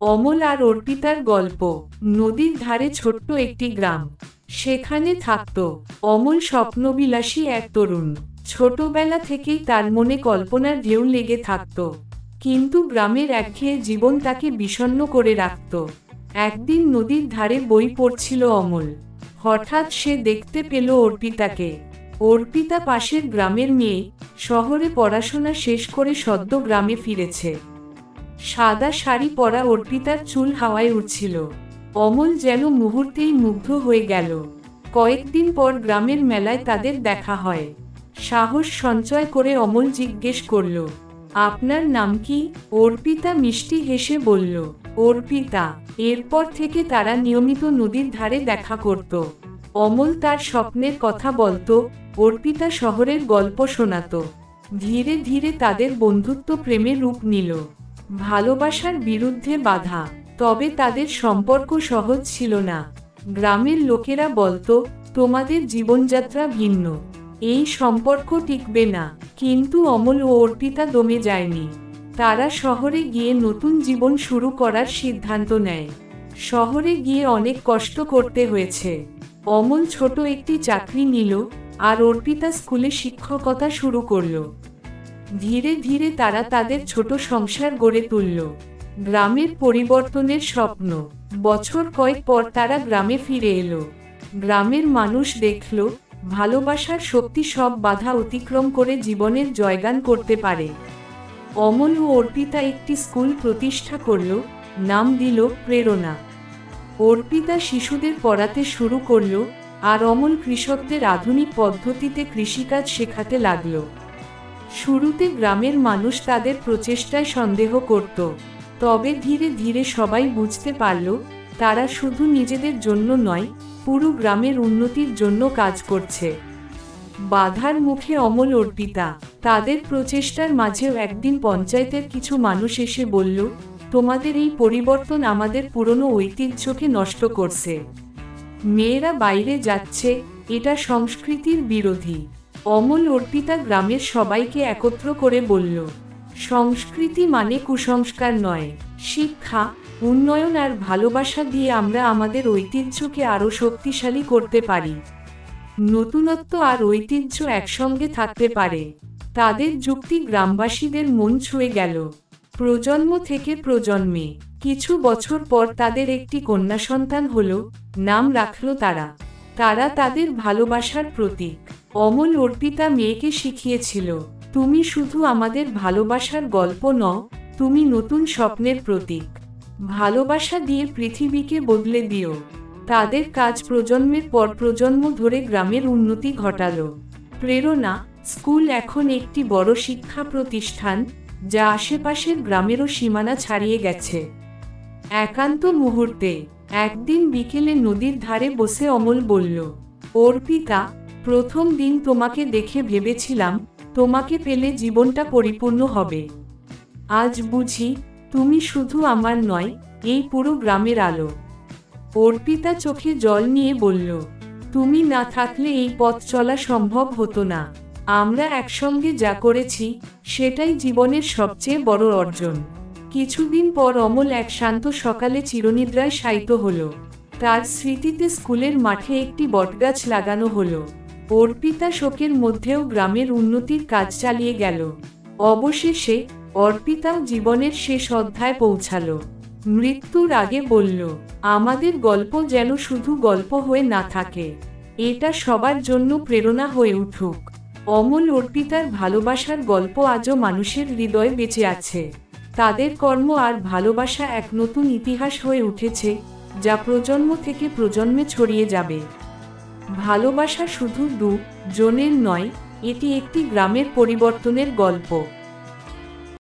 অমল আর অর্পিতার গল্প। নদীর ধারে ছোট্ট একটি গ্রাম। সেখানে থাকত অমল, স্বপ্নবিলাসী এক তরুণ। ছোটবেলা থেকেই তার মনে কল্পনার ঢেউ লেগে থাকত, কিন্তু গ্রামের একঘেয়ে জীবন তাকে বিষণ্ণ করে রাখত। একদিন নদীর ধারে বই পড়ছিল অমল। হঠাৎ সে দেখতে পেল অর্পিতাকে। অর্পিতা পাশের গ্রামের মেয়ে, শহরে পড়াশোনা শেষ করে সদ্য গ্রামে ফিরেছে। সাদা শাড়ি পরা অর্পিতার চুল হাওয়ায় উড়ছিল। অমল যেন মুহূর্তেই মুগ্ধ হয়ে গেল। কয়েকদিন পর গ্রামের মেলায় তাদের দেখা হয়। সাহস সঞ্চয় করে অমল জিজ্ঞেস করল, আপনার নাম কি? অর্পিতা মিষ্টি হেসে বলল, অর্পিতা। এরপর থেকে তারা নিয়মিত নদীর ধারে দেখা করত। অমল তার স্বপ্নের কথা বলত, অর্পিতা শহরের গল্প শোনাত। ধীরে ধীরে তাদের বন্ধুত্ব প্রেমে রূপ নিল। ভালোবাসার বিরুদ্ধে বাধা, তবে তাদের সম্পর্ক সহজ ছিল না। গ্রামের লোকেরা বলতো, তোমাদের জীবনযাত্রা ভিন্ন, এই সম্পর্ক টিকবে না। কিন্তু অমল ও অর্পিতা দমে যায়নি। তারা শহরে গিয়ে নতুন জীবন শুরু করার সিদ্ধান্ত নেয়। শহরে গিয়ে অনেক কষ্ট করতে হয়েছে। অমল ছোট একটি চাকরি নিল, আর অর্পিতা স্কুলে শিক্ষকতা শুরু করল। ধীরে ধীরে তারা তাদের ছোট সংসার গড়ে তুলল। গ্রামের পরিবর্তনের স্বপ্ন। বছর কয়েক পর তারা গ্রামে ফিরে এলো। গ্রামের মানুষ দেখল, ভালোবাসার শক্তি সব বাধা অতিক্রম করে জীবনের জয়গান করতে পারে। অমল ও অর্পিতা একটি স্কুল প্রতিষ্ঠা করল, নাম দিল প্রেরণা। অর্পিতা শিশুদের পড়াতে শুরু করল, আর অমল কৃষকদের আধুনিক পদ্ধতিতে কৃষিকাজ শেখাতে লাগলো। শুরুতে গ্রামের মানুষ তাদের প্রচেষ্টায় সন্দেহ করত, তবে ধীরে ধীরে সবাই বুঝতে পারল, তারা শুধু নিজেদের জন্য নয়, পুরো গ্রামের উন্নতির জন্য কাজ করছে। বাধার মুখে অমল, অর্পিতা, তাদের প্রচেষ্টার মাঝেও একদিন পঞ্চায়েতের কিছু মানুষ এসে বলল, তোমাদের এই পরিবর্তন আমাদের পুরনো ঐতিহ্যকে নষ্ট করছে। মেয়েরা বাইরে যাচ্ছে, এটা সংস্কৃতির বিরোধী। অমল, অর্পিতা গ্রামের সবাইকে একত্র করে বলল, সংস্কৃতি মানে কুসংস্কার নয়, শিক্ষা, উন্নয়ন আর ভালোবাসা দিয়ে আমরা আমাদের ঐতিহ্যকে আরও শক্তিশালী করতে পারি। নতুনত্ব আর ঐতিহ্য একসঙ্গে থাকতে পারে। তাদের যুক্তি গ্রামবাসীদের মন ছুঁয়ে গেল। প্রজন্ম থেকে প্রজন্মে কিছু বছর পর তাদের একটি কন্যা সন্তান হলো, নাম রাখল তারা। তারা তাদের ভালোবাসার প্রতীক। অমল, অর্পিতা মেয়েকে শিখিয়েছিল, তুমি শুধু আমাদের ভালোবাসার গল্প নও, তুমি নতুন স্বপ্নের প্রতীক। ভালোবাসা দিয়ে পৃথিবীকে বদলে দিও। তাদের কাজ প্রজন্মের পর প্রজন্ম ধরে গ্রামের উন্নতি ঘটালো। প্রেরণা স্কুল এখন একটি বড় শিক্ষা প্রতিষ্ঠান, যা আশেপাশের গ্রামেরও সীমানা ছাড়িয়ে গেছে। একান্ত মুহূর্তে একদিন বিকেলে নদীর ধারে বসে অমল বলল, অর্পিতা, প্রথম দিন তোমাকে দেখে ভেবেছিলাম, তোমাকে পেলে জীবনটা পরিপূর্ণ হবে। আজ বুঝি, তুমি শুধু আমার নয়, এই পুরো গ্রামের আলো। অর্পিতা চোখে জল নিয়ে বলল, তুমি না থাকলে এই পথ চলা সম্ভব হতো না। আমরা একসঙ্গে যা করেছি, সেটাই জীবনের সবচেয়ে বড় অর্জন। কিছুদিন পর অমল এক শান্ত সকালে চিরনিদ্রায় শায়িত হলো। তার স্মৃতিতে স্কুলের মাঠে একটি বটগাছ লাগানো হলো। অর্পিতা শোকের মধ্যেও গ্রামের উন্নতির কাজ চালিয়ে গেল। অবশেষে অর্পিতাও জীবনের শেষ অধ্যায়ে পৌঁছালো। মৃত্যুর আগে বলল, আমাদের গল্প যেন শুধু গল্প হয়ে না থাকে, এটা সবার জন্য প্রেরণা হয়ে উঠুক। অমল, অর্পিতার ভালোবাসার গল্প আজও মানুষের হৃদয়ে বেঁচে আছে। তাদের কর্ম আর ভালোবাসা এক নতুন ইতিহাস হয়ে উঠেছে, যা প্রজন্ম থেকে প্রজন্মে ছড়িয়ে যাবে। ভালোবাসা শুধু দুজনের নয়, এটি একটি গ্রামের পরিবর্তনের গল্প।